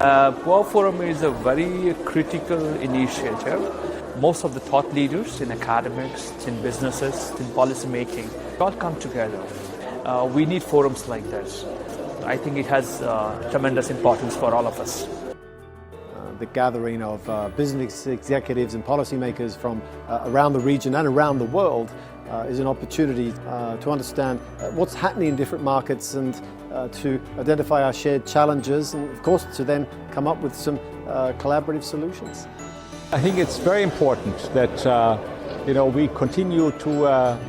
بوآؤ Forum is a very critical initiative. Most of the thought leaders in academics, in businesses, in policy making, all come together. We need forums like this. I think it has tremendous importance for all of us. The gathering of business executives and policymakers from around the region and around the world is an opportunity to understand what's happening in different markets and to identify our shared challenges and, of course, to then come up with some collaborative solutions. I think it's very important that we continue to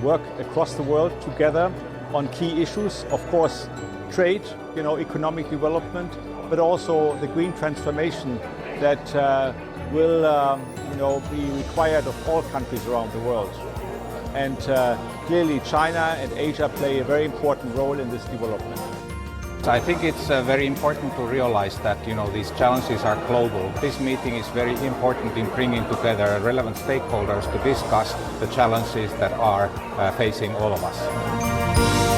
work across the world together on key issues. Of course, trade, economic development, but also the green transformation that will be required of all countries around the world. And clearly China and Asia play a very important role in this development. I think it's very important to realize that these challenges are global. This meeting is very important in bringing together relevant stakeholders to discuss the challenges that are facing all of us.